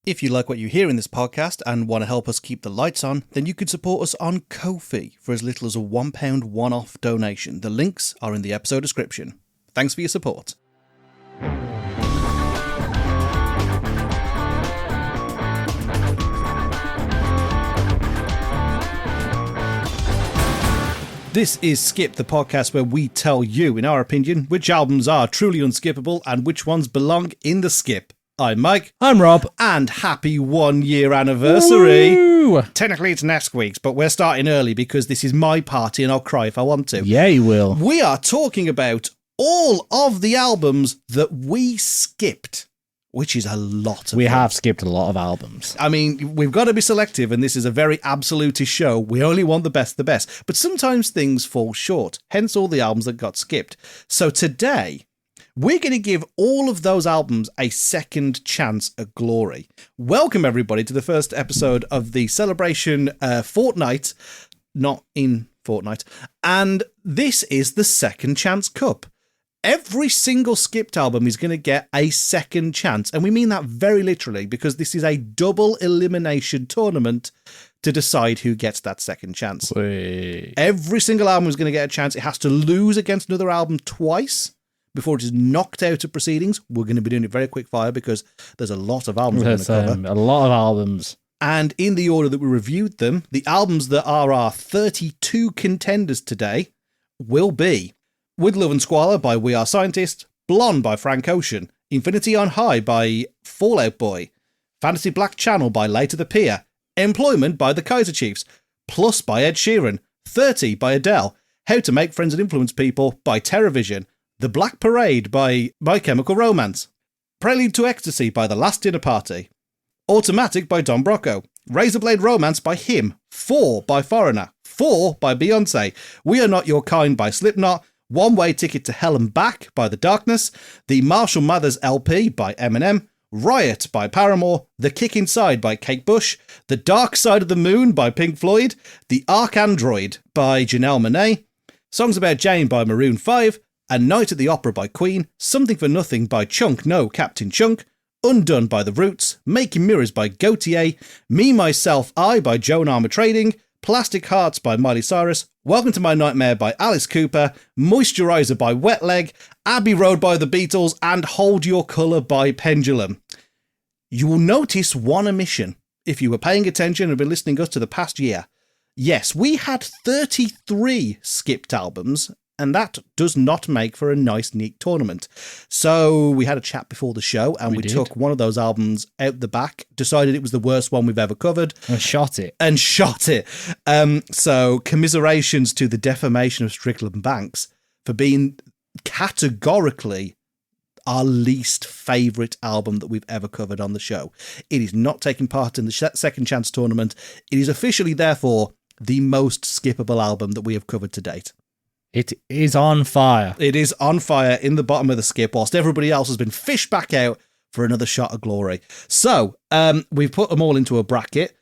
If you like what you hear in this podcast and want to help us keep the lights on, then you could support us on Ko-fi for as little as a £1 one-off donation. The links are in the episode description. Thanks for your support. This is Skip, the podcast where we tell you, in our opinion, which albums are truly unskippable and which ones belong in the skip. I'm Mike. I'm Rob. And happy 1 year anniversary. Woo! Technically it's next week's, but we're starting early because this is my party and I'll cry if I want to. Yeah, you will. We are talking about all of the albums that we skipped, which is a lot of We fun. have skipped a lot of albums. I mean, we've got to be selective, and this is a very absolutist show. We only want the best. But sometimes things fall short, hence all the albums that got skipped. So today, we're going to give all of those albums a second chance at glory. Welcome, everybody, to the first episode of the Celebration Fortnight, not in Fortnite. And this is the Second Chance Cup. Every single skipped album is going to get a second chance. And we mean that very literally because this is a double elimination tournament to decide who gets that second chance. Wait. Every single album is going to get a chance. It has to lose against another album twice before it is knocked out of proceedings. We're going to be doing it very quick fire because there's a lot of albums we're going to cover. A lot of albums. And in the order that we reviewed them, the albums that are our 32 contenders today will be With Love and Squalor by We Are Scientists, Blonde by Frank Ocean, Infinity on High by Fall Out Boy, Fantasy Black Channel by Later the Pier, Employment by the Kaiser Chiefs, Plus by Ed Sheeran, 30 by Adele, How to Make Friends and Influence People by TerraVision, The Black Parade by My Chemical Romance, Prelude to Ecstasy by The Last Dinner Party, Automatic by Don Brocco, Razorblade Romance by Him, 4 by Foreigner, 4 by Beyonce, We Are Not Your Kind by Slipknot, One Way Ticket to Hell and Back by The Darkness, The Marshall Mathers LP by Eminem, Riot by Paramore, The Kick Inside by Kate Bush, The Dark Side of the Moon by Pink Floyd, The Arcandroid by Janelle Monáe, Songs About Jane by Maroon 5, A Night at the Opera by Queen, Something for Nothing by Chunk No Captain Chunk, Undone by The Roots, Making Mirrors by Gautier, Me, Myself, I by Joan Armour Trading, Plastic Hearts by Miley Cyrus, Welcome to My Nightmare by Alice Cooper, Moisturizer by Wet Leg, Abbey Road by The Beatles, and Hold Your Colour by Pendulum. You will notice one omission if you were paying attention and been listening us to the past year. Yes, we had 33 skipped albums, and that does not make for a nice, neat tournament. So we had a chat before the show, and we took one of those albums out the back, decided it was the worst one we've ever covered. And shot it. So commiserations to the defamation of Strickland Banks for being categorically our least favourite album that we've ever covered on the show. It is not taking part in the Second Chance tournament. It is officially, therefore, the most skippable album that we have covered to date. It is on fire. It is on fire in the bottom of the skip, whilst everybody else has been fished back out for another shot of glory. So, we've put them all into a bracket.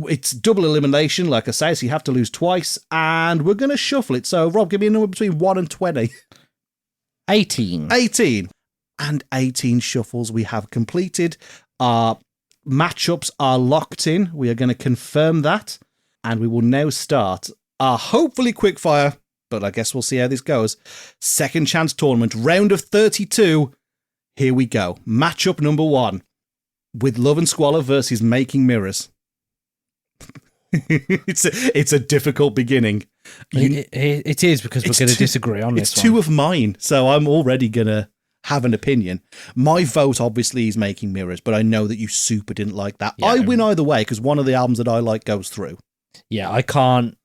It's double elimination, like I say, so you have to lose twice, and we're going to shuffle it. So, Rob, give me a number between 1 and 20. 18. 18. And 18 shuffles we have completed. Our matchups are locked in. We are going to confirm that, and we will now start our hopefully quickfire, but I guess we'll see how this goes, Second Chance Tournament, round of 32. Here we go. Matchup number 1. With Love and Squalor versus Making Mirrors. It's a difficult beginning. It is, because we're going to disagree on this one. It's two of mine, so I'm already going to have an opinion. My vote, obviously, is Making Mirrors, but I know that you super didn't like that. Yeah. I win either way, because one of the albums that I like goes through. Yeah, I can't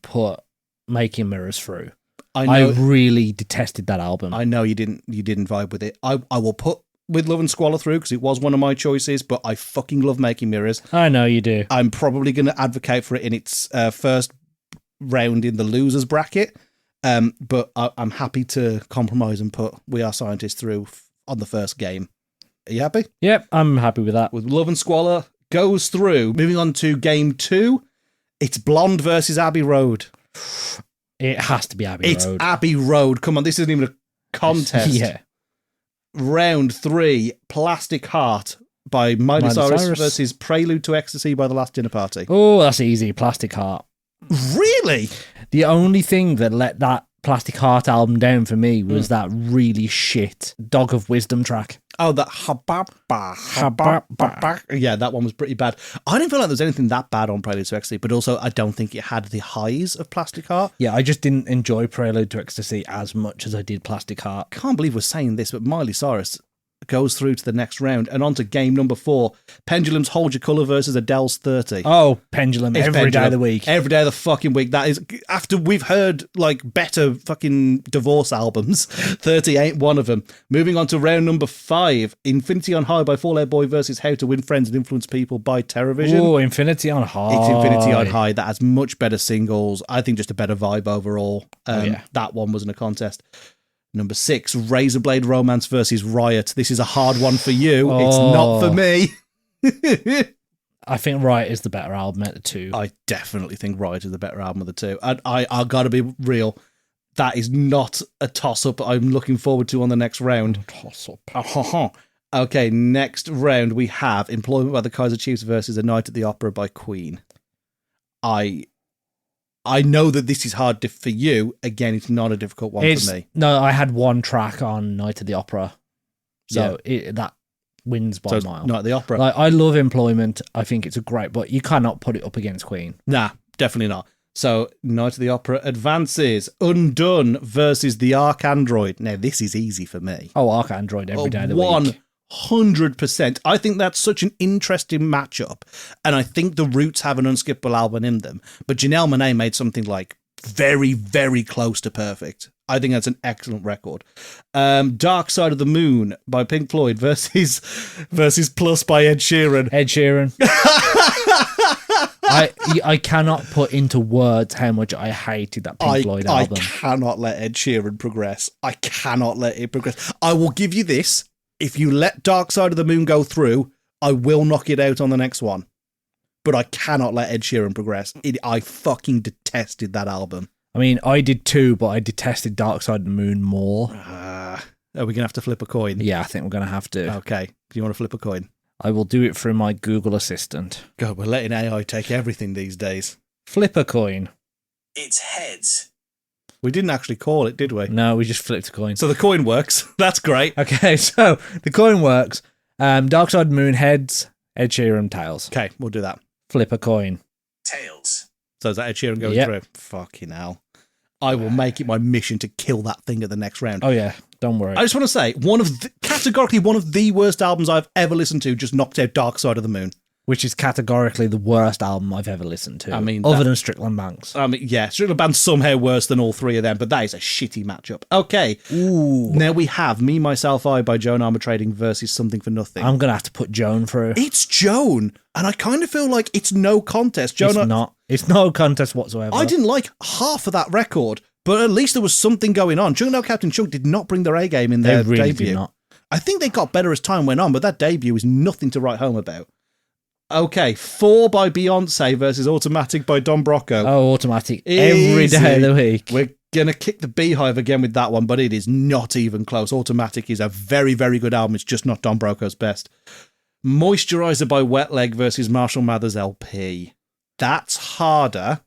put Making Mirrors through. I really detested that album. I know you didn't vibe with it. I will put With Love and Squalor through because it was one of my choices, but I fucking love Making Mirrors. I know you do. I'm probably going to advocate for it in its first round in the losers bracket, but I'm happy to compromise and put We Are Scientists through on the first game. Are you happy? Yep, I'm happy with that. With Love and Squalor goes through. Moving on to game 2, it's Blonde versus Abbey Road. It has to be Abbey Road. It's Abbey Road. Come on, this isn't even a contest. Yeah. Round 3, Plastic Heart by Miley Miley Cyrus Cyrus. versus Prelude to Ecstasy by The Last Dinner Party. Oh, that's easy. Plastic Heart. Really? The only thing that let that Plastic Heart album down for me was that really shit Dog of Wisdom track. Oh, that yeah, that one was pretty bad. I didn't feel like there was anything that bad on Prelude to Ecstasy, but also I don't think it had the highs of Plastic Heart. Yeah, I just didn't enjoy Prelude to Ecstasy as much as I did Plastic Heart. Can't believe we're saying this, but Miley Cyrus goes through to the next round and on to game number 4. Pendulum's Hold Your Colour versus Adele's 30. Oh, Pendulum, It's every day Pendulum. of the week. Every day of the fucking week. That is, after we've heard like better fucking divorce albums, 30 ain't one of them. Moving on to round number 5. Infinity on High by Fall Out Boy versus How to Win Friends and Influence People by TerraVision. Oh, Infinity on High. It's Infinity on High. That has much better singles. I think just a better vibe overall. Yeah. That one wasn't a contest. Number 6, Razorblade Romance versus Riot. This is a hard one for you. It's not for me. I think Riot is the better album at the two. I definitely think Riot is the better album of the two. And I got to be real. That is not a toss-up I'm looking forward to on the next round. Toss-up. Okay, next round we have Employment by the Kaiser Chiefs versus A Night at the Opera by Queen. I know that this is hard for you. Again, it's not a difficult one for me. No, I had one track on Night at the Opera. So that wins by a mile. Night at the Opera. Like, I love Employment. I think it's a great, but you cannot put it up against Queen. Nah, definitely not. So, Night at the Opera advances. Undone versus the Arc Android. Now, this is easy for me. Oh, Arc Android every day of the week. 100%. I think that's such an interesting matchup. And I think the Roots have an unskippable album in them. But Janelle Monáe made something like very, very close to perfect. I think that's an excellent record. Dark Side of the Moon by Pink Floyd versus Plus by Ed Sheeran. Ed Sheeran. I cannot put into words how much I hated that Pink Floyd album. I cannot let Ed Sheeran progress. I cannot let it progress. I will give you this. If you let Dark Side of the Moon go through, I will knock it out on the next one. But I cannot let Ed Sheeran progress. I fucking detested that album. I mean, I did too, but I detested Dark Side of the Moon more. Are we going to have to flip a coin? Yeah, I think we're going to have to. Okay. Do you want to flip a coin? I will do it through my Google Assistant. God, we're letting AI take everything these days. Flip a coin. It's heads. We didn't actually call it, did we? No, we just flipped a coin. So the coin works. That's great. Okay, so the coin works. Dark Side of the Moon, heads. Ed Sheeran, tails. Okay, we'll do that. Flip a coin. Tails. So is that Ed Sheeran going Yep. through? Fucking hell. I will make it my mission to kill that thing at the next round. Oh, yeah. Don't worry. I just want to say, categorically one of the worst albums I've ever listened to just knocked out Dark Side of the Moon. Which is categorically the worst album I've ever listened to. I mean, other than Strickland Banks. Yeah, Strickland Band's somehow worse than all three of them, but that is a shitty matchup. Okay. Ooh. Now we have Me, Myself, I by Joan Armour Trading versus Something for Nothing. I'm going to have to put Joan through. It's Joan, and I kind of feel like it's no contest. It's not. It's no contest whatsoever. I didn't like half of that record, but at least there was something going on. Chung No Captain Chung did not bring their A game in their They really debut. did not. I think they got better as time went on, but that debut is nothing to write home about. Okay, 4 by Beyonce versus Automatic by Don Brocco. Oh, Automatic. Every day of the week. We're going to kick the beehive again with that one, but it is not even close. Automatic is a very, very good album. It's just not Don Brocco's best. Moisturizer by Wet Leg versus Marshall Mathers LP. That's harder.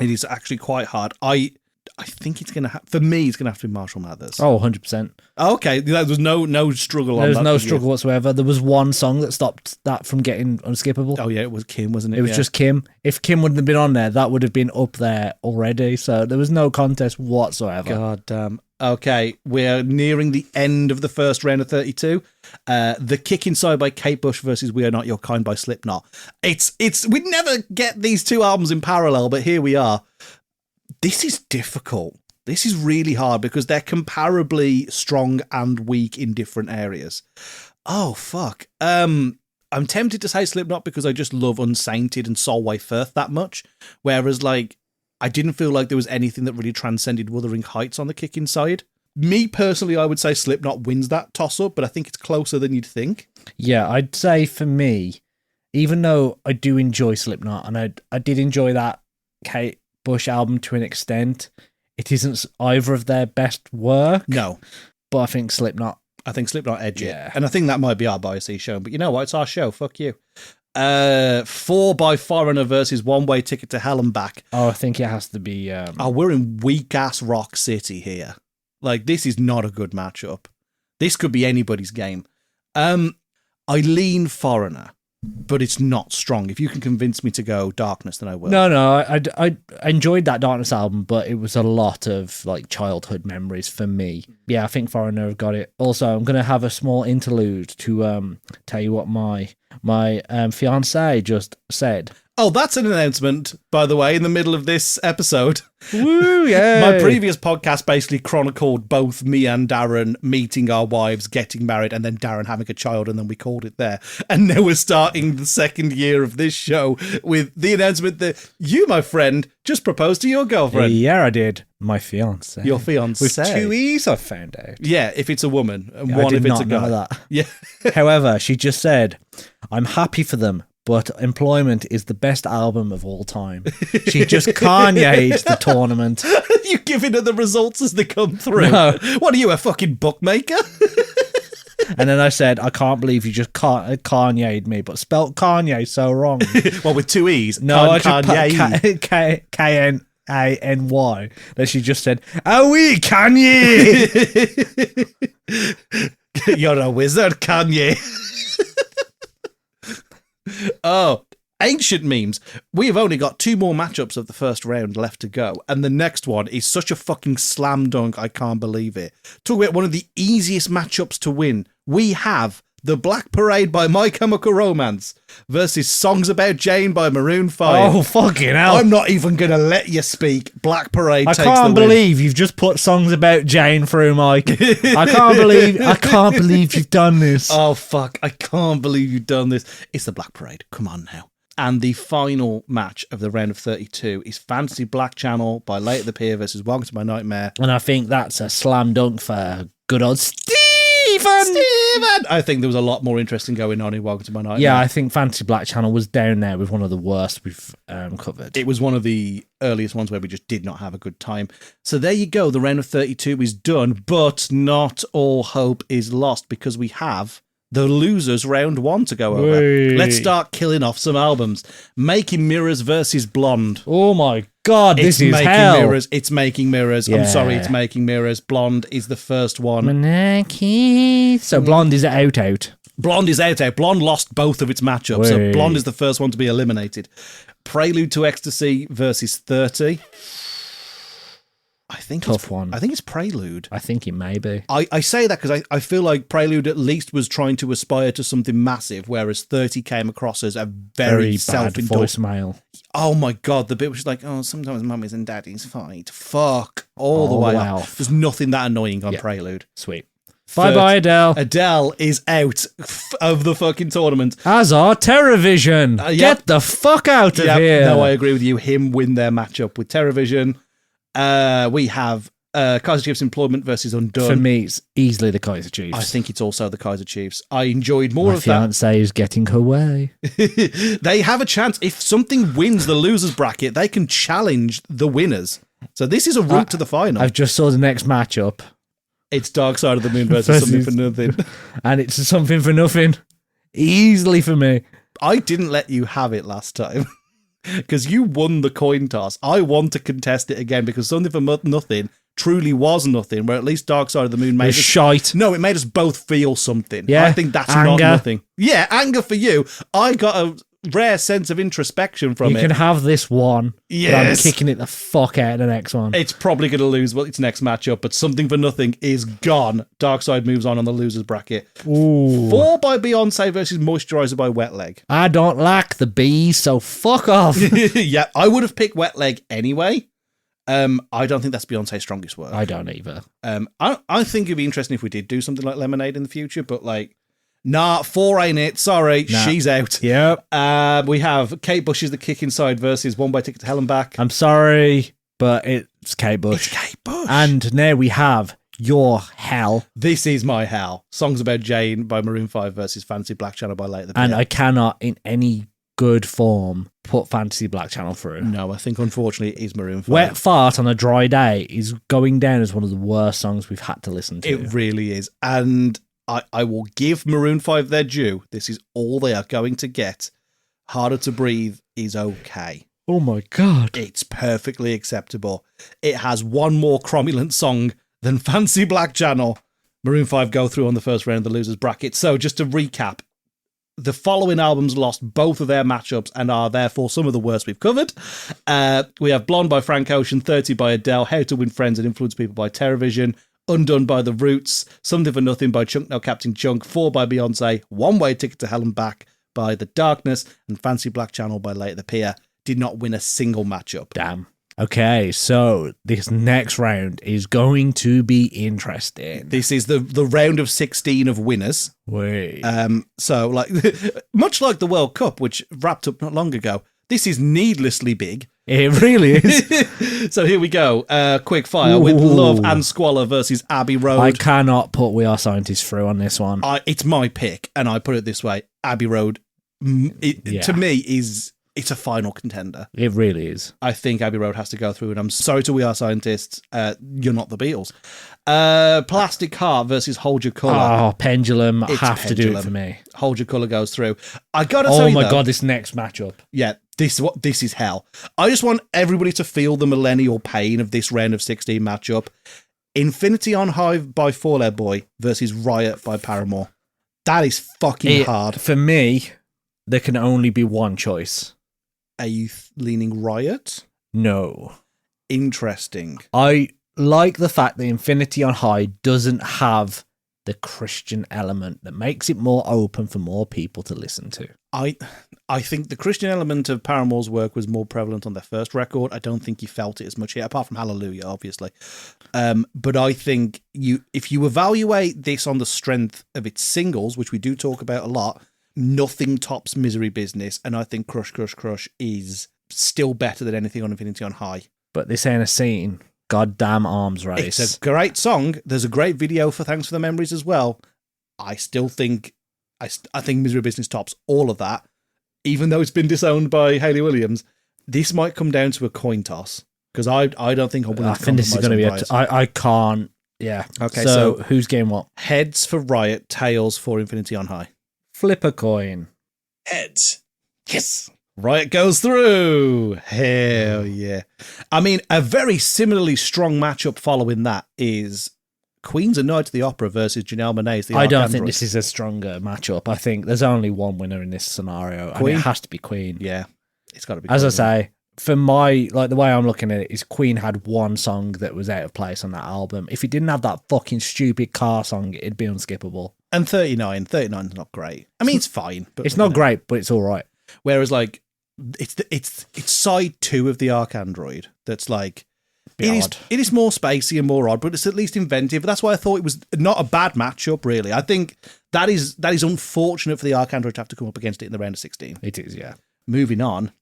It is actually quite hard. I think it's going to for me, it's going to have to be Marshall Mathers. Oh, 100%. Okay, there was no struggle on that. There was no for you. struggle whatsoever. There was one song that stopped that from getting unskippable. Oh, yeah, it was Kim, wasn't it? It was just Kim. If Kim wouldn't have been on there, that would have been up there already. So there was no contest whatsoever. God damn. Okay, we're nearing the end of the first round of 32. The Kick Inside by Kate Bush versus We Are Not Your Kind by Slipknot. We'd never get these two albums in parallel, but here we are. This is difficult. This is really hard because they're comparably strong and weak in different areas. Oh, fuck. I'm tempted to say Slipknot because I just love Unsainted and Solway Firth that much. Whereas, like, I didn't feel like there was anything that really transcended Wuthering Heights on the Kick Inside. Me, personally, I would say Slipknot wins that toss-up, but I think it's closer than you'd think. Yeah, I'd say for me, even though I do enjoy Slipknot, and I did enjoy that Kate Bush album to an extent, it isn't either of their best work. No. But I think Slipknot I think Slipknot edge it. Yeah. And I think that might be our bias show. But you know what? It's our show. Fuck you. 4 by Foreigner versus One Way Ticket to Hell and Back. Oh, I think it has to be... We're in weak-ass Rock City here. Like, this is not a good matchup. This could be anybody's game. I lean Foreigner, but it's not strong. If you can convince me to go Darkness, then I will. No, I enjoyed that Darkness album, but it was a lot of like childhood memories for me. Yeah, I think Foreigner have got it. Also, I'm going to have a small interlude to tell you what my fiance just said. Oh, that's an announcement, by the way, in the middle of this episode. Woo, yeah. My previous podcast basically chronicled both me and Darren meeting our wives, getting married, and then Darren having a child, and then we called it there. And now we're starting the second year of this show with the announcement that you, my friend, just proposed to your girlfriend. Yeah, I did. My fiance. Your fiance. With 2 E's, I found out. Yeah, if it's a woman, and I one did if it's not a guy. know that. Yeah. However, she just said, I'm happy for them, but Employment is the best album of all time. She just Kanye'd the tournament. You giving her the results as they come through? No. What are you, a fucking bookmaker? And then I said, I can't believe you just Kanye'd me, but spelt Kanye so wrong. Well, with 2 E's. No, I just Kanye. put K-N-A-N-Y. Then she just said, oh, oui, Kanye. You're a wizard, Kanye. Oh, ancient memes. We've only got 2 more matchups of the first round left to go, and the next one is such a fucking slam dunk, I can't believe it. Talk about one of the easiest matchups to win. We have The Black Parade by My Chemical Romance versus Songs About Jane by Maroon 5. Oh, fucking hell. I'm not even going to let you speak. Black Parade I takes the win. can't believe you've just put Songs About Jane through, Mike. I can't believe you've done this. Oh, fuck. I can't believe you've done this. It's The Black Parade. Come on now. And the final match of the round of 32 is Fantasy Black Channel by Late at the Pier versus Welcome to My Nightmare. And I think that's a slam dunk for good old Steven! I think there was a lot more interesting going on in Welcome to My Nightmare. Yeah, I think Fantasy Black Channel was down there with one of the worst we've covered. It was one of the earliest ones where we just did not have a good time. So there you go. The round of 32 is done, but not all hope is lost because we have the losers round 1 to go over. Whee. Let's start killing off some albums. Making Mirrors versus Blonde. Oh my God, this is Making hell. Mirrors. It's Making Mirrors. I'm Yeah. sorry, it's Making Mirrors. Blonde is the first one. Manaki. So Blonde is out. Blonde is out. Blonde lost both of its matchups, so Whee. Blonde is the first one to be eliminated. Prelude to Ecstasy versus 30. I think Tough one. I think it's Prelude. I think it may be. I say that because I feel like Prelude at least was trying to aspire to something massive, whereas 30 came across as a very Bad self-indulgent. voicemail. Oh my God, the bit was like, oh, sometimes mummies and daddies fight. Fuck. All the way wow. up. There's nothing that annoying on Yeah. Prelude. Sweet. Bye-bye, Adele. Adele is out of the fucking tournament. As are Terrorvision. Yep. Get the fuck out of here. No, I agree with you. Him win their matchup with Terrorvision. We have Kaiser Chiefs Employment versus Undone. For me, it's easily the Kaiser Chiefs. I think it's also the Kaiser Chiefs. I enjoyed more My of fiance is getting her way. that. They have a chance. If something wins the losers bracket, they can challenge the winners. So this is a route to the final. I've just saw the next matchup, It's Dark Side of the Moon versus Something for Nothing. and it's Something for Nothing. Easily for me. I didn't let you have it last time. Because you won the coin toss. I want to contest it again because Something for Nothing truly was nothing, where at least Dark Side of the Moon made us... Shite. No, it made us both feel something. Yeah. I think that's Anger. not nothing. Yeah, anger for you. I got a rare sense of introspection from You it. can have this one. But I'm Yes. kicking it the fuck out of the next one. It's probably going to lose its next matchup, but Something for Nothing is gone. Dark Side moves on the losers bracket. Ooh. 4 by Beyonce versus Moisturizer by Wet Leg. I don't like the bees, so fuck off. Yeah, I would have picked Wet Leg anyway. I don't think that's Beyonce's strongest work. I don't either. I think it'd be interesting if we did do something like Lemonade in the future, but like, nah, 4 ain't it. Sorry, Nah. she's out. Yep. We have Kate Bush's The Kick Inside versus One Way Ticket to Hell and Back. I'm sorry, but it's Kate Bush. It's Kate Bush. And now we have Your Hell. This is my hell. Songs About Jane by Maroon 5 versus Fantasy Black Channel by Late at the Pier. And I cannot, in any good form, put Fantasy Black Channel through. No, I think unfortunately it is Maroon 5. Wet Fart on a Dry Day is going down as one of the worst songs we've had to listen to. It really is. And I will give Maroon 5 their due. This is all they are going to get. Harder to Breathe is okay. Oh my God. It's perfectly acceptable. It has one more cromulent song than Fancy Black Channel. Maroon 5 go through on the first round of the losers bracket. So just to recap, the following albums lost both of their matchups and are therefore some of the worst we've covered. We have Blonde by Frank Ocean, 30 by Adele, How to Win Friends and Influence People by Terrorvision, Undone by The Roots, Something for Nothing by Chunk No Captain Chunk, 4 by Beyonce, One Way Ticket to Hell and Back by The Darkness, and Fancy Black Channel by Late the Pier did not win a single matchup. Damn. Okay, so this next round is going to be interesting. This is the round of 16 of winners. Wait. So, like, much like the World Cup, which wrapped up not long ago, this is needlessly big. It really is. So here we go. Quick fire with Love and Squalor versus Abbey Road. I cannot put We Are Scientists through on this one. It's my pick, and I put it this way. Abbey Road, to me, it's a final contender. It really is. I think Abbey Road has to go through, and I'm sorry to We Are Scientists. You're not the Beatles. Plastic Heart versus Hold Your Colour. Oh, Pendulum. It's have to do Pendulum. it for me. Hold Your Colour goes through. I gotta tell Oh you, my though, God, this next matchup. yeah, this is hell. I just want everybody to feel the millennial pain of this round of 16 matchup. Infinity on High by Fall Out Boy versus Riot by Paramore. That is fucking hard. For me, there can only be one choice. Are you leaning Riot? No. Interesting. I like the fact that Infinity on High doesn't have the Christian element that makes it more open for more people to listen to. I think the Christian element of Paramore's work was more prevalent on their first record. I don't think you felt it as much here, apart from Hallelujah, obviously. But I think if you evaluate this on the strength of its singles, which we do talk about a lot, nothing tops Misery Business, and I think Crush, Crush, Crush is still better than anything on Infinity on High. But this ain't a scene. Goddamn arms race. It's a great song. There's a great video for Thanks for the Memories as well. I still think I think Misery Business tops all of that, even though it's been disowned by Hayley Williams. This might come down to a coin toss because I don't think I think this is going to be I can't. Yeah. Okay. So who's game what? Heads for Riot, tails for Infinity on High. Flip a coin. Heads. Yes. Riot goes through. Hell yeah. I mean, a very similarly strong matchup following that is Queen's A Night to the Opera versus Janelle Monáe's The I don't Arcandroid. think this is a stronger matchup. I think there's only one winner in this scenario, Queen? and it has to be Queen. Yeah, it's got to be As I Queen. say, for my, like, the way I'm looking at it is Queen had one song that was out of place on that album. If it didn't have that fucking stupid car song, it'd be unskippable. And 39's not great. I mean, it's fine. But It's not great, but it's all right. Whereas, like, it's side 2 of the Arcandroid that's like, Odd. it is more spacey and more odd, but it's at least inventive. That's why I thought it was not a bad matchup, really. I think that is unfortunate for the Arcandroid to have to come up against it in the round of 16. It is, yeah. Moving on.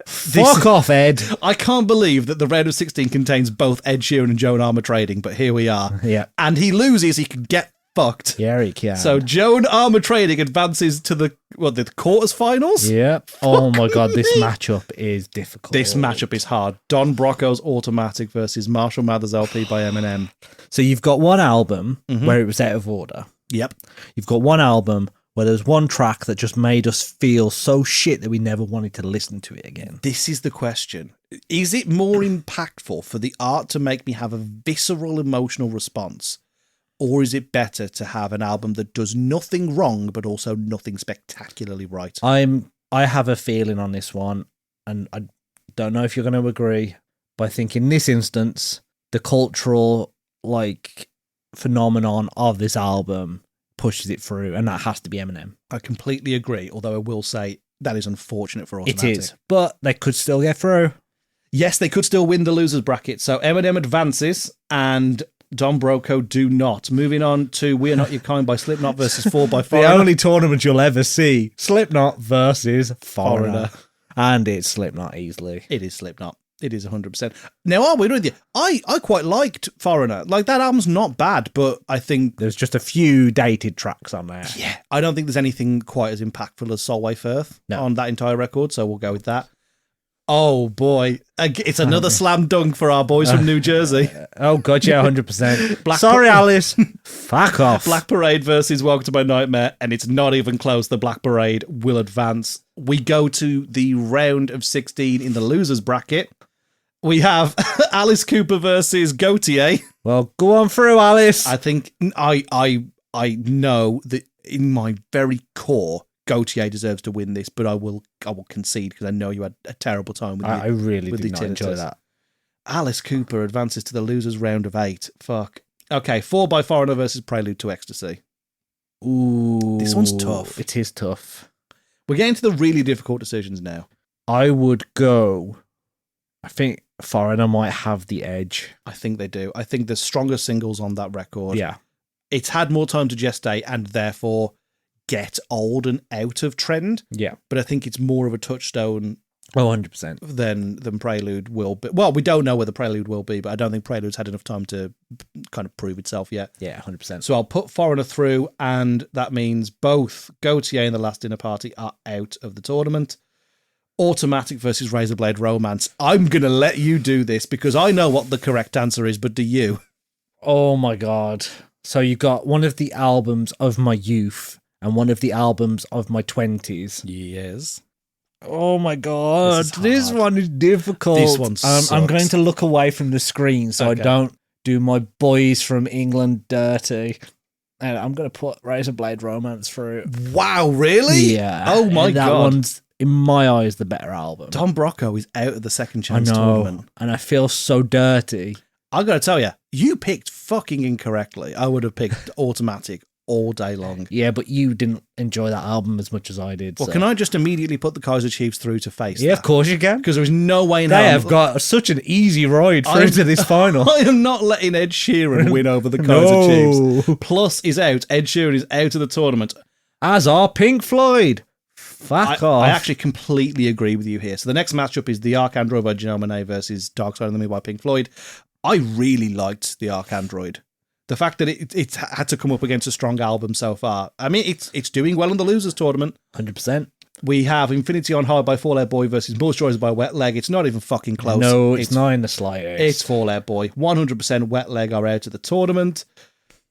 Fuck off, Ed. I can't believe that the round of 16 contains both Ed Sheeran and Joan Armour trading, but here we are. Yeah. And he loses, he could get fucked. Yeah, he can. So Joan Armour trading advances to the quarters finals? Yeah. Oh my God, this matchup is difficult. This matchup is hard. Don Brocco's Automatic versus Marshall Mathers LP by Eminem. So you've got one album where it was out of order. Yep. You've got one album where there's one track that just made us feel so shit that we never wanted to listen to it again. This is the question. Is it more impactful for the art to make me have a visceral emotional response? Or is it better to have an album that does nothing wrong, but also nothing spectacularly right? I have a feeling on this one, and I don't know if you're going to agree, but I think in this instance, the cultural, like, phenomenon of this album pushes it through, and that has to be Eminem. I completely agree, although I will say that is unfortunate for Automatic. It is, but they could still get through. Yes, they could still win the losers bracket. So Eminem advances, and Don Broco do not. Moving on to We Are Not Your Kind by Slipknot versus 4 by The Foreigner. only tournament you'll ever see. Slipknot versus Foreigner. And it's Slipknot easily. It is Slipknot. It is 100%. Now, I'll be with you. I quite liked Foreigner. Like, that album's not bad, but I think... There's just a few dated tracks on there. Yeah. I don't think there's anything quite as impactful as Solway Firth on that entire record, so we'll go with that. Oh boy, it's another slam dunk for our boys from New Jersey. Oh god, yeah, 100%. Sorry, Alice. Fuck off. Black Parade versus Welcome to My Nightmare, and it's not even close. The Black Parade will advance. We go to the round of 16 in the losers bracket. We have Alice Cooper versus Gautier. Well, go on through, Alice. I think I know that in my very core, Gautier deserves to win this, but I will concede because I know you had a terrible time with it. I really did not enjoy that. Alice Cooper advances to the losers round of 8. Fuck. Okay, 4 by Foreigner versus Prelude to Ecstasy. Ooh. This one's tough. It is tough. We're getting to the really difficult decisions now. I would go... I think Foreigner might have the edge. I think they do. I think the stronger singles on that record. Yeah. It's had more time to gestate and therefore get old and out of trend. Yeah. But I think it's more of a touchstone... Oh, 100%. Than Prelude will be. Well, we don't know where the Prelude will be, but I don't think Prelude's had enough time to kind of prove itself yet. Yeah, 100%. So I'll put Foreigner through, and that means both Gautier and the Last Dinner Party are out of the tournament. Automatic versus Razorblade Romance. I'm going to let you do this because I know what the correct answer is, but do you? Oh my god. So you got one of the albums of my youth and one of the albums of my 20s. Yes. Oh my god, this hard. one is difficult. This one I'm going to look away from the screen so Okay. I don't do my boys from England dirty. And I'm going to put Razorblade Romance through. Wow, really? Yeah. Oh my and that God. one's, in my eyes, the better album. Tom Brocco is out of the Second I Chance know, tournament. and I feel so dirty. I got to tell you, you picked fucking incorrectly. I would have picked Automatic all day long. Yeah, but you didn't enjoy that album as much as I did. Well, so. can I just immediately put the Kaiser Chiefs through to face Yeah, that? of course you can. Because there is no way in They hell have got such an easy ride through to this final. I am not letting Ed Sheeran win over the Kaiser Chiefs. Plus is out. Ed Sheeran is out of the tournament. As are Pink Floyd. Fuck off. I actually completely agree with you here. So the next matchup is the Arcandroid by Janelle Monáe versus Dark Side of the Moon by Pink Floyd. I really liked the Arcandroid. The fact that it had to come up against a strong album so far. I mean, it's doing well in the losers tournament. 100%. We have Infinity on High by Fall Out Boy versus Moisturizer by Wet Leg. It's not even fucking close. No, it's not in the slightest. It's Fall Out Boy. 100% Wet Leg are out of the tournament.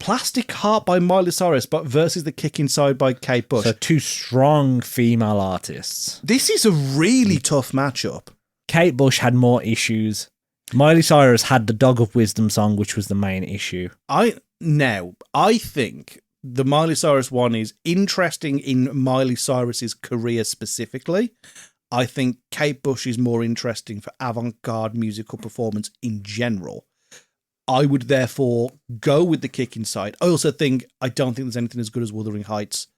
Plastic Heart by Miley Cyrus but versus The Kick Inside by Kate Bush. So two strong female artists. This is a really tough matchup. Kate Bush had more issues. Miley Cyrus had the Dog of Wisdom song, which was the main issue. I think the Miley Cyrus one is interesting in Miley Cyrus's career specifically. I think Kate Bush is more interesting for avant-garde musical performance in general. I would therefore go with The Kick Inside. I also I don't think there's anything as good as Wuthering Heights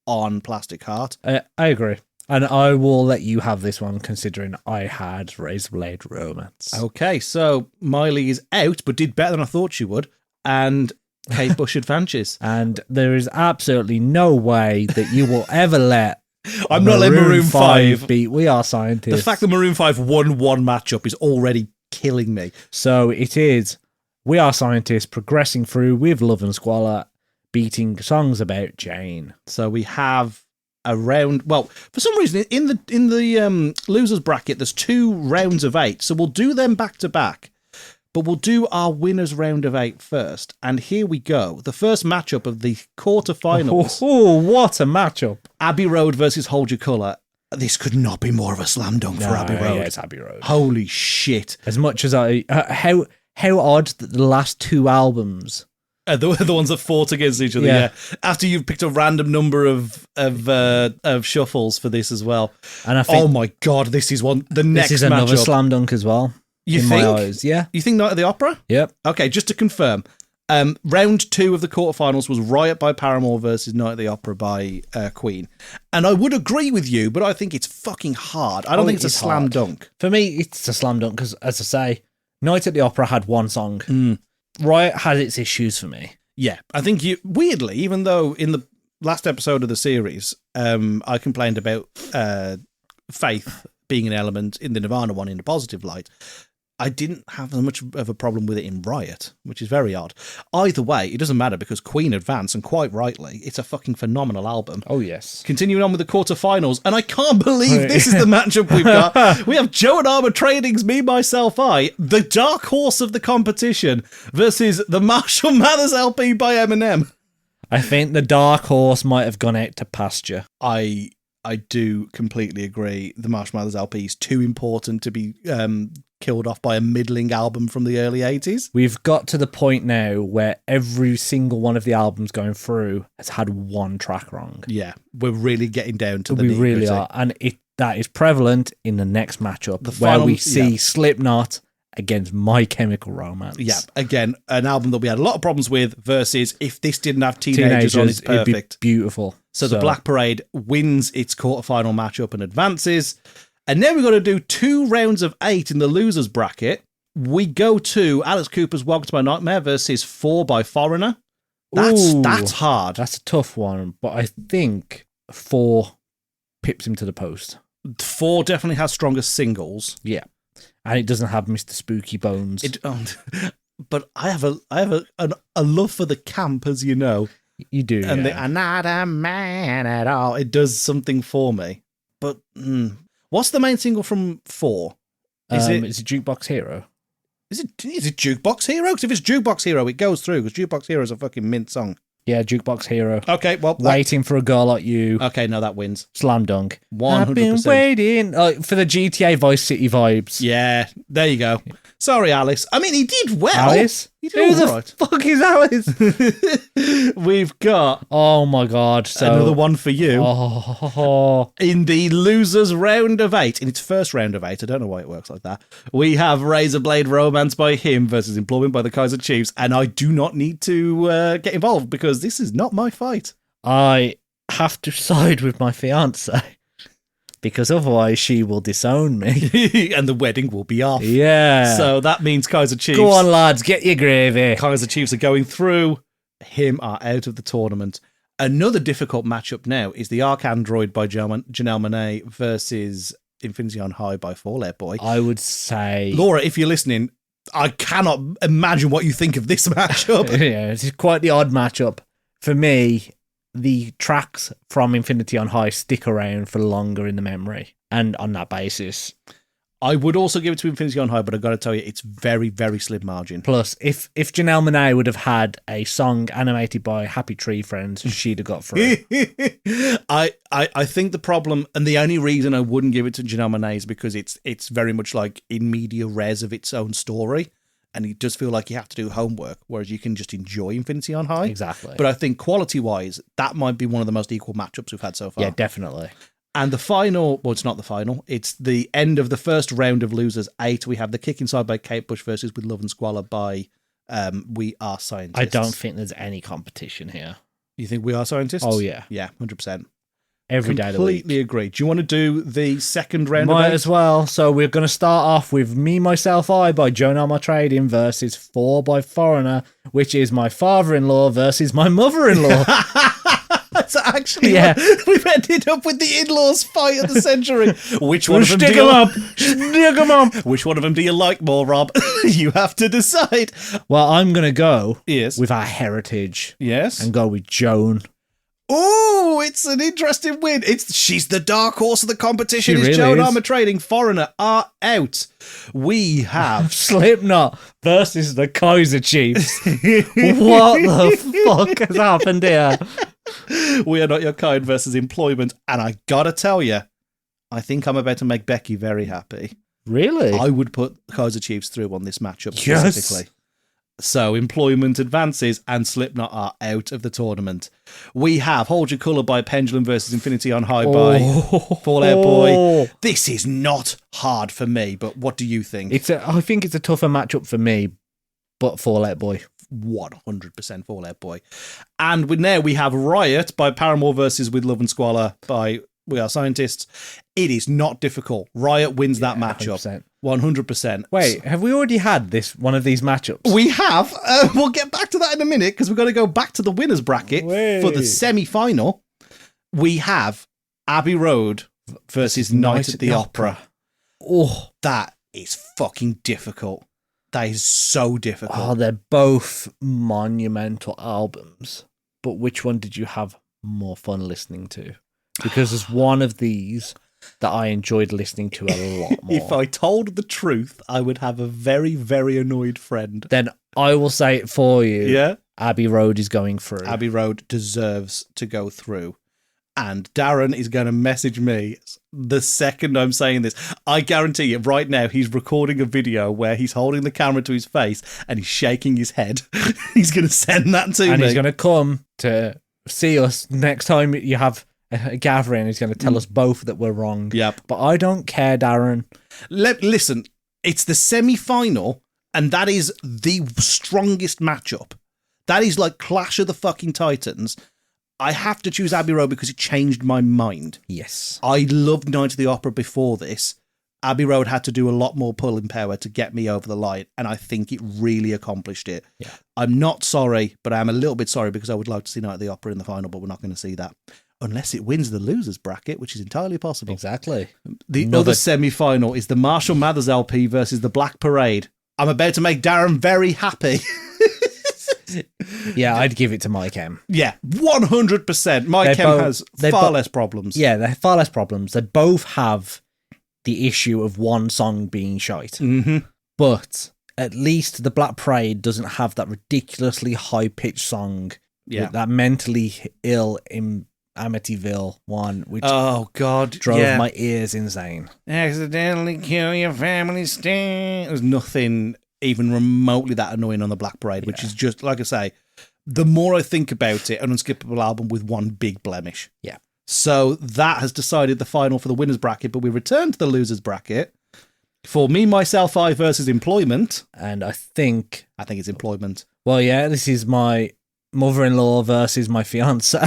on Plastic Heart. I agree. And I will let you have this one, considering I had Razorblade Romance. Okay, so Miley is out, but did better than I thought she would. And Kate Bush advances. And there is absolutely no way that you will ever let I'm not letting Maroon 5 beat We Are Scientists. The fact that Maroon 5 won one matchup is already killing me. So it is We Are Scientists progressing through with Love and Squalor, beating songs about Jane. So we have a round. Well, for some reason in the losers bracket, there's 2 rounds of 8. So we'll do them back to back. But we'll do our winners round of 8 first. And here we go. The first matchup of the quarterfinals. Oh, what a matchup. Abbey Road versus Hold Your Colour. This could not be more of a slam dunk for Abbey Road. Yeah, it's Abbey Road. Holy shit. As much as how odd that the last 2 albums... The ones that fought against each other, yeah. After you've picked a random number of shuffles for this as well. And I think oh my god, this is the next this is another matchup. slam dunk as well. You in think? my eyes. Yeah. You think Night of the Opera? Yep. Okay, just to confirm, round 2 of the quarterfinals was Riot by Paramore versus Night of the Opera by Queen. And I would agree with you, but I think it's fucking hard. I don't think it's a slam hard. dunk. For me, it's a slam dunk because, as I say, Night at the Opera had one song. Riot had its issues for me. Yeah, I think weirdly, even though in the last episode of the series, I complained about faith being an element in the Nirvana one in a positive light, I didn't have as much of a problem with it in Riot, which is very odd. Either way, it doesn't matter because Queen advanced, and quite rightly, it's a fucking phenomenal album. Oh, yes. Continuing on with the quarterfinals, and I can't believe this is the matchup we've got. We have Joe and Armour Trading's Me, Myself, I, the dark horse of the competition, versus the Marshall Mathers LP by Eminem. I think the dark horse might have gone out to pasture. I do completely agree. The Marshall Mathers LP is too important to be killed off by a middling album from the early 80s. We've got to the point now where every single one of the albums going through has had one track wrong. Yeah, we're really getting down to the We nitty-gritty. really are. And that is prevalent in the next matchup where final- we see yeah. Slipknot against My Chemical Romance. Yeah, again, an album that we had a lot of problems with versus if this didn't have teenagers on, it's it'd be perfect. beautiful. So the Black Parade wins its quarterfinal matchup and advances. And now we've got to do 2 rounds of 8 in the losers bracket. We go to Alice Cooper's Welcome to My Nightmare versus 4 by Foreigner. That's hard. That's a tough one, but I think 4 pips him to the post. 4 definitely has stronger singles. Yeah. And it doesn't have Mr. Spooky Bones. But I have a love for the camp, as you know. You do. And yeah. I'm not a man at all. It does something for me. But what's the main single from 4? It's a Jukebox Hero. Is it Jukebox Hero? Because if it's Jukebox Hero, it goes through. Because Jukebox Hero is a fucking mint song. Yeah, Jukebox Hero. Okay, well, Waiting for a Girl Like You. Okay, no, that wins. Slam dunk. 100%. I've been waiting for the GTA Vice City vibes. Yeah, there you go. Sorry, Alice. I mean, he did well. Alice? He did Who all the right. fuck is Alice? We've got Oh my god. So, another one for you. Oh, In the losers round of 8, in its first round of 8, I don't know why it works like that, we have Razorblade Romance by him versus Employment by the Kaiser Chiefs, and I do not need to get involved because this is not my fight. I have to side with my fiance because otherwise she will disown me. And the wedding will be off. Yeah. So that means Kaiser Chiefs. Go on, lads, get your gravy. Kaiser Chiefs are going through. Him are out of the tournament. Another difficult matchup now is the Arc Android by Janelle Monáe versus Infinity on High by Fall Out Boy. I would say... Laura, if you're listening, I cannot imagine what you think of this matchup. Yeah, it's quite the odd matchup. For me, the tracks from Infinity on High stick around for longer in the memory. And on that basis... I would also give it to Infinity on High, but I've got to tell you, it's very, very slim margin. Plus, if Janelle Monáe would have had a song animated by Happy Tree Friends, she'd have got through. I think the problem, and the only reason I wouldn't give it to Janelle Monáe is because it's very much like in media res of its own story, and it does feel like you have to do homework, whereas you can just enjoy Infinity on High. Exactly. But I think quality-wise, that might be one of the most equal matchups we've had so far. Yeah, definitely. And the final, well, it's not the final, it's the end of the first round of Losers 8. We have the Kick Inside by Kate Bush versus With Love and Squalor by We Are Scientists. I don't think there's any competition here. You think We Are Scientists? Oh, yeah. Yeah, 100%. Every day of the week. Completely agree. Do you want to do the second round Might of 8? as well. So we're going to start off with Me, Myself, I by Joan Armour Trading versus 4 by Foreigner, which is my father-in-law versus my mother-in-law. That's actually Yeah. we've ended up with the in-laws fight of the century. Which one of them Stick do you 'em up! Stick 'em up! Which one of them do you like more, Rob? You have to decide. Well, I'm going to go Yes. with our heritage Yes. and go with Joan. Oh, it's an interesting win. She's the dark horse of the competition. She It's really Joan is. Armour Trading. Foreigner are out. We have Slipknot versus the Kaiser Chiefs. What the fuck has happened here? We Are Not Your Kind versus Employment. And I gotta tell you, I think I'm about to make Becky very happy. Really? I would put Kaiser Chiefs through on this matchup Yes. specifically. So Employment advances and Slipknot are out of the tournament. We have Hold Your Colour by Pendulum versus Infinity on High by Fall Out Boy. This is not hard for me, but what do you think? I think it's a tougher matchup for me, but Fall Out Boy. 100% Fall Out Boy. And now we have Riot by Paramore versus With Love and Squalor by We Are Scientists. It is not difficult. Riot wins that matchup. 100%. Wait, have we already had one of these matchups? We have. We'll get back to that in a minute because we've got to go back to the winners bracket for the semi-final. We have Abbey Road versus Night at the Opera. Oh, That is fucking difficult. That is so difficult. Oh, they're both monumental albums. But which one did you have more fun listening to? Because there's one of these that I enjoyed listening to a lot more. If I told the truth, I would have a very, very annoyed friend. Then I will say it for you. Yeah? Abbey Road is going through. Abbey Road deserves to go through. And Darren is going to message me the second I'm saying this. I guarantee you, right now, he's recording a video where he's holding the camera to his face and he's shaking his head. He's going to send that to me. And he's going to come to see us next time you have a gathering. He's going to tell us both that we're wrong. Yep. But I don't care, Darren. Listen, it's the semi-final, and that is the strongest matchup. That is like Clash of the fucking Titans. I have to choose Abbey Road because it changed my mind. Yes. I loved Night of the Opera before this. Abbey Road had to do a lot more pulling power to get me over the line, and I think it really accomplished it. Yeah. I'm not sorry, but I'm a little bit sorry because I would like to see Night of the Opera in the final, but we're not going to see that. Unless it wins the losers bracket, which is entirely possible. Exactly. The other semi-final is the Marshall Mathers LP versus the Black Parade. I'm about to make Darren very happy. Yeah, I'd give it to Mike M. Yeah, 100%. Mike M has far less problems. Yeah, they have far less problems. They both have the issue of one song being shite. Mm-hmm. But at least the Black Parade doesn't have that ridiculously high-pitched song. Yeah. With that mentally ill in Amityville one, which oh god, drove my ears insane. Accidentally kill your family stand. There's nothing even remotely that annoying on the Black Parade, which is just, like I say, the more I think about it, an unskippable album with one big blemish. Yeah. So that has decided the final for the winners bracket, but we return to the losers bracket for Me, Myself, I versus Employment. And I think it's Employment. Well, yeah, this is my mother-in-law versus my fiance.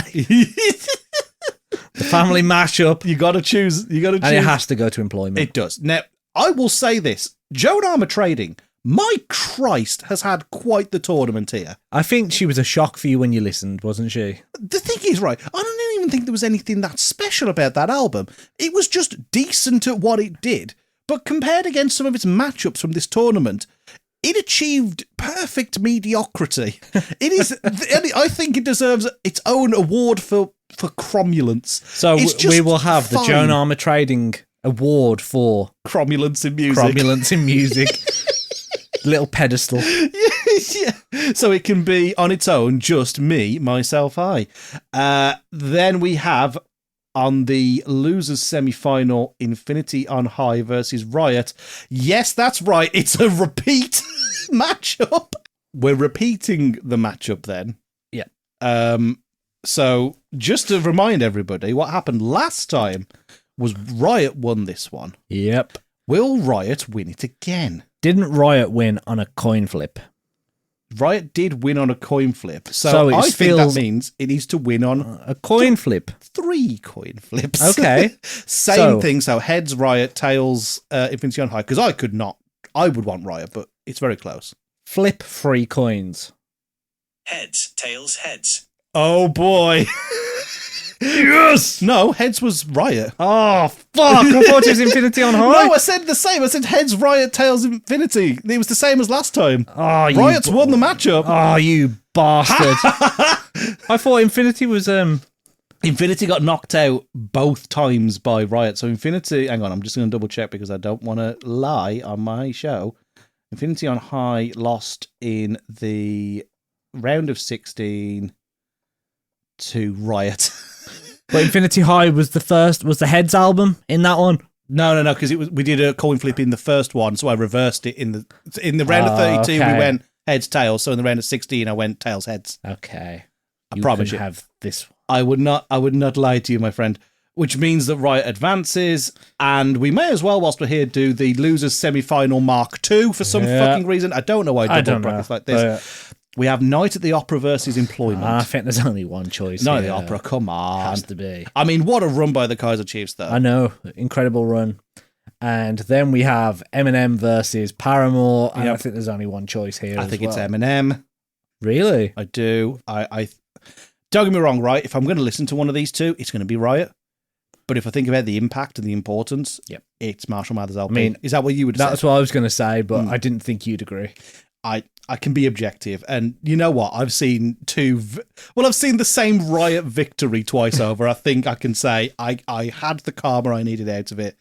The family mashup. You got to choose. And it has to go to Employment. It does. Now, I will say this. Joan Armour Trading, my Christ, has had quite the tournament here. I think she was a shock for you when you listened, wasn't she? The thing is, right, I don't even think there was anything that special about that album. It was just decent at what it did. But compared against some of its matchups from this tournament, it achieved perfect mediocrity. It is. I think it deserves its own award for cromulence. So we will have the Joan Armour Trading Award for cromulence in music. Cromulence in music. Little pedestal. Yeah. So it can be on its own, just Me, Myself, I. Then we have on the losers semi-final, Infinity on High versus Riot. Yes, that's right. It's a repeat matchup. We're repeating the matchup then. Yeah. So just to remind everybody, what happened last time was Riot won this one. Yep. Will Riot win it again? Didn't Riot win on a coin flip? Riot did win on a coin flip. So I think that means it needs to win on a coin flip. 3 coin flips. Okay. Same thing. So heads Riot, tails Infinity on High. Because I would want Riot, but it's very close. Flip 3 coins. Heads, tails, heads. Oh boy. Yes! No, heads was Riot. Oh, fuck. I thought it was Infinity on High. No, I said the same. I said heads, Riot, tails, Infinity. It was the same as last time. Oh, Riot's won the matchup. Oh, you bastard. I thought Infinity was... Infinity got knocked out both times by Riot. So Infinity... Hang on, I'm just going to double check because I don't want to lie on my show. Infinity on High lost in the round of 16 to Riot. But Infinity High was the Heads album in that one? No, because we did a coin flip in the first one, so I reversed it in the round of 32. Okay. We went heads tails, so in the round of 16 I went tails heads. Okay, I promise you. Have this. I would not lie to you, my friend. Which means that Riot advances, and we may as well, whilst we're here, do the losers semi-final Mark II for some fucking reason. I don't know why double brackets like this. We have Night at the Opera versus Employment. I think there's only one choice. Night at the Opera, come on. Has to be. I mean, what a run by the Kaiser Chiefs, though. I know, incredible run. And then we have Eminem versus Paramore, and I think there's only one choice here. I think it's Eminem. Really? I do. I don't get me wrong, right? If I'm going to listen to one of these two, it's going to be Riot. But if I think about the impact and the importance, it's Marshall Mathers LP. I mean, is that what you would say? That's what I was going to say, but I didn't think you'd agree. I can be objective, and you know what? I've seen I've seen the same Riot victory twice over. I think I can say I had the karma I needed out of it,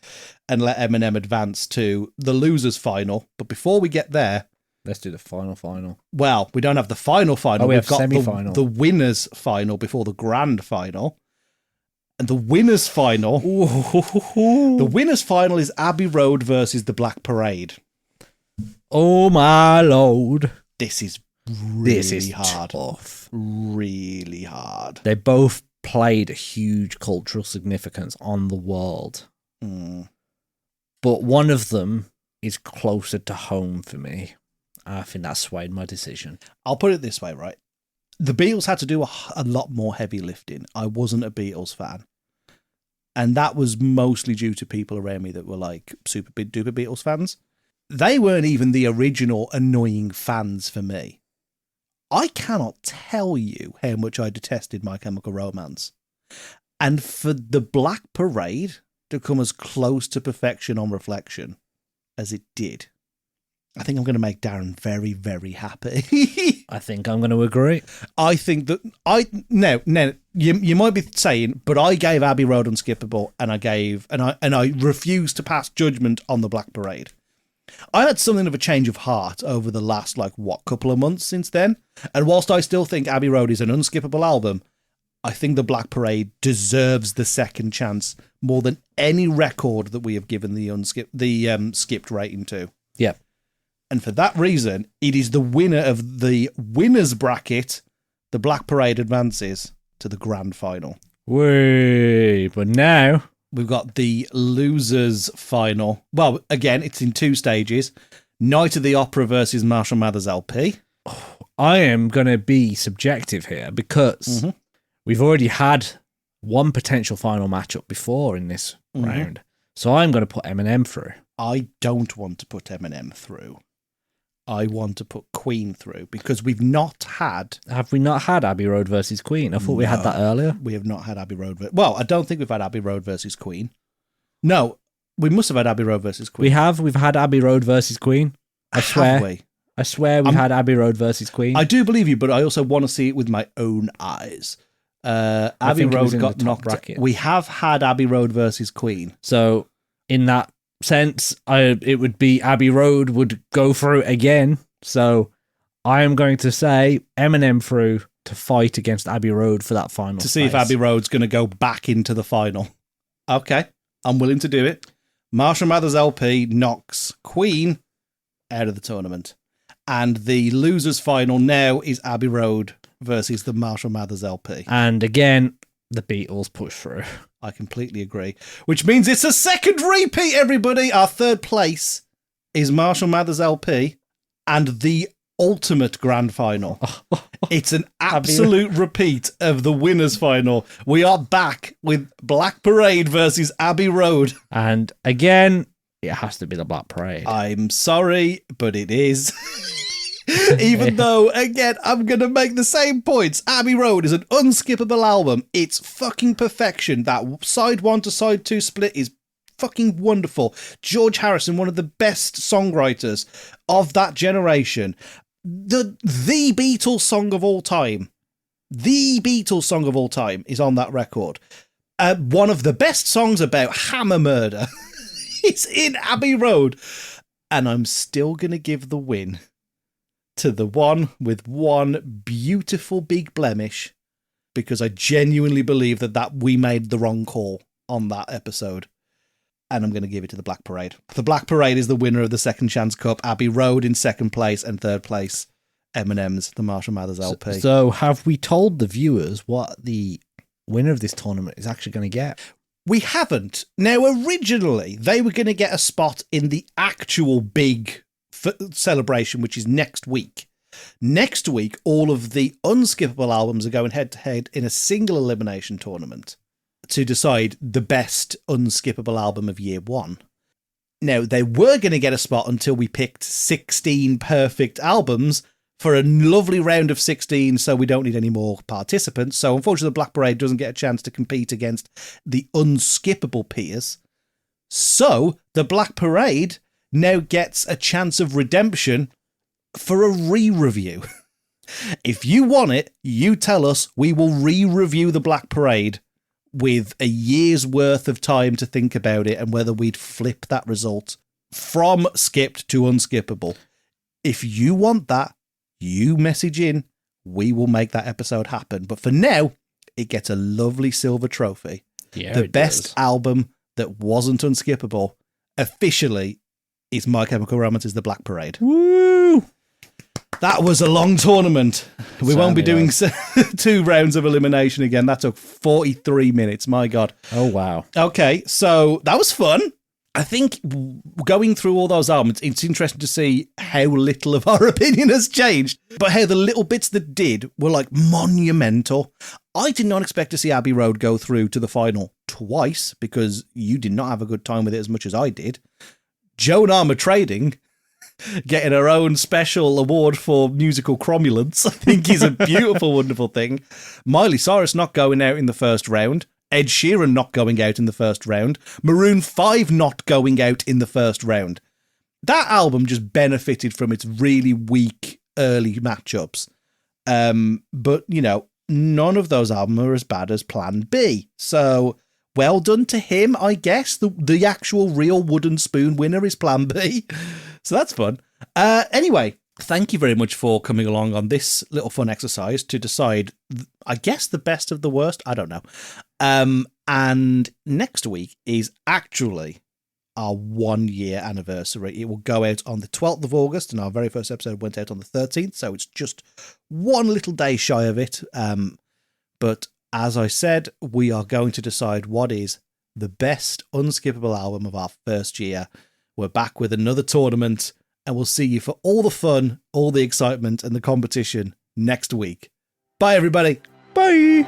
and let Eminem advance to the losers final. But before we get there, let's do the final. Well, we don't have the final. We've got semi-final. The winners final before the grand final. And the winners final, the winners final is Abbey Road versus the Black Parade. Oh my lord. This is really hard. Tough. Really hard. They both played a huge cultural significance on the world. But one of them is closer to home for me. I think that swayed my decision. I'll put it this way, right? The Beatles had to do a lot more heavy lifting. I wasn't a Beatles fan. And that was mostly due to people around me that were like super duper Beatles fans. They weren't even the original annoying fans for me. I cannot tell you how much I detested My Chemical Romance. And for the Black Parade to come as close to perfection on reflection as it did, I think I'm going to make Darren very, very happy. I think I'm going to agree. I think that you might be saying, but I gave Abbey Road unskippable, and I refused to pass judgment on the Black Parade. I had something of a change of heart over the last couple of months since then, and whilst I still think Abbey Road is an unskippable album, I think the Black Parade deserves the second chance more than any record that we have given the skipped rating to. Yeah. And for that reason, it is the winner of the winners bracket. The Black Parade advances to the grand final. But now we've got the losers final. Well, again, it's in two stages. Night of the Opera versus Marshall Mathers LP. I am going to be subjective here because we've already had one potential final matchup before in this round. So I'm going to put Eminem through. I don't want to put Eminem through. I want to put Queen through because we've not had... Have we not had Abbey Road versus Queen? I thought we had that earlier. We have not had Abbey Road. Well, I don't think we've had Abbey Road versus Queen. No, we must have had Abbey Road versus Queen. We have. We've had Abbey Road versus Queen. I swear. Have we? I swear we've had Abbey Road versus Queen. I do believe you, but I also want to see it with my own eyes. Abbey Road got knocked bracket. We have had Abbey Road versus Queen. So, in that sense, it would be Abbey Road would go through again. So I am going to say Eminem through to fight against Abbey Road for that final. To see if Abbey Road's going to go back into the final. Okay, I'm willing to do it. Marshall Mathers LP knocks Queen out of the tournament. And the losers final now is Abbey Road versus the Marshall Mathers LP. And again, the Beatles push through. I completely agree. Which means it's a second repeat, everybody. Our third place is Marshall Mathers LP and the ultimate grand final. It's an absolute repeat of the winners final. We are back with Black Parade versus Abbey Road. And again, it has to be the Black Parade. I'm sorry, but it is. Even though, again, I'm going to make the same points. Abbey Road is an unskippable album. It's fucking perfection. That side 1 to side 2 split is fucking wonderful. George Harrison, one of the best songwriters of that generation. The Beatles song of all time. The Beatles song of all time is on that record. One of the best songs about hammer murder is in Abbey Road. And I'm still going to give the win to the one with one beautiful big blemish, because I genuinely believe that we made the wrong call on that episode. And I'm going to give it to the Black Parade. The Black Parade is the winner of the Second Chance Cup. Abbey Road in second place, and third place, Eminem's The Marshall Mathers LP. So have we told the viewers what the winner of this tournament is actually going to get? We haven't. Now, originally, they were going to get a spot in the actual big celebration, which is next week. Next week, all of the unskippable albums are going head-to-head in a single elimination tournament to decide the best unskippable album of year one. Now, they were going to get a spot until we picked 16 perfect albums for a lovely round of 16, so we don't need any more participants. So, unfortunately, the Black Parade doesn't get a chance to compete against the unskippable peers. So the Black Parade now gets a chance of redemption for a re-review. If you want it, you tell us, we will re-review the Black Parade with a year's worth of time to think about it and whether we'd flip that result from skipped to unskippable. If you want that, you message in. We will make that episode happen. But for now, it gets a lovely silver trophy. Yeah, the it best does. album that wasn't unskippable officially is My Chemical Romance's The Black Parade. Woo! That was a long tournament. We won't be doing 2 rounds of elimination again. That took 43 minutes. My God. Oh, wow. Okay, so that was fun. I think going through all those albums, it's interesting to see how little of our opinion has changed, but how the little bits that did were like monumental. I did not expect to see Abbey Road go through to the final twice because you did not have a good time with it as much as I did. Joan Armour Trading getting her own special award for musical cromulence, I think is a beautiful, wonderful thing. Miley Cyrus not going out in the first round. Ed Sheeran not going out in the first round. Maroon 5 not going out in the first round. That album just benefited from its really weak early matchups. But, you know, none of those albums are as bad as Plan B. So, well done to him, I guess. The actual real wooden spoon winner is Plan B. So that's fun. Anyway, thank you very much for coming along on this little fun exercise to decide, I guess, the best of the worst. I don't know. And next week is actually our 1-year anniversary. It will go out on the 12th of August, and our very first episode went out on the 13th, so it's just one little day shy of it. But as I said, we are going to decide what is the best unskippable album of our first year. We're back with another tournament, and we'll see you for all the fun, all the excitement, and the competition next week. Bye, everybody. Bye.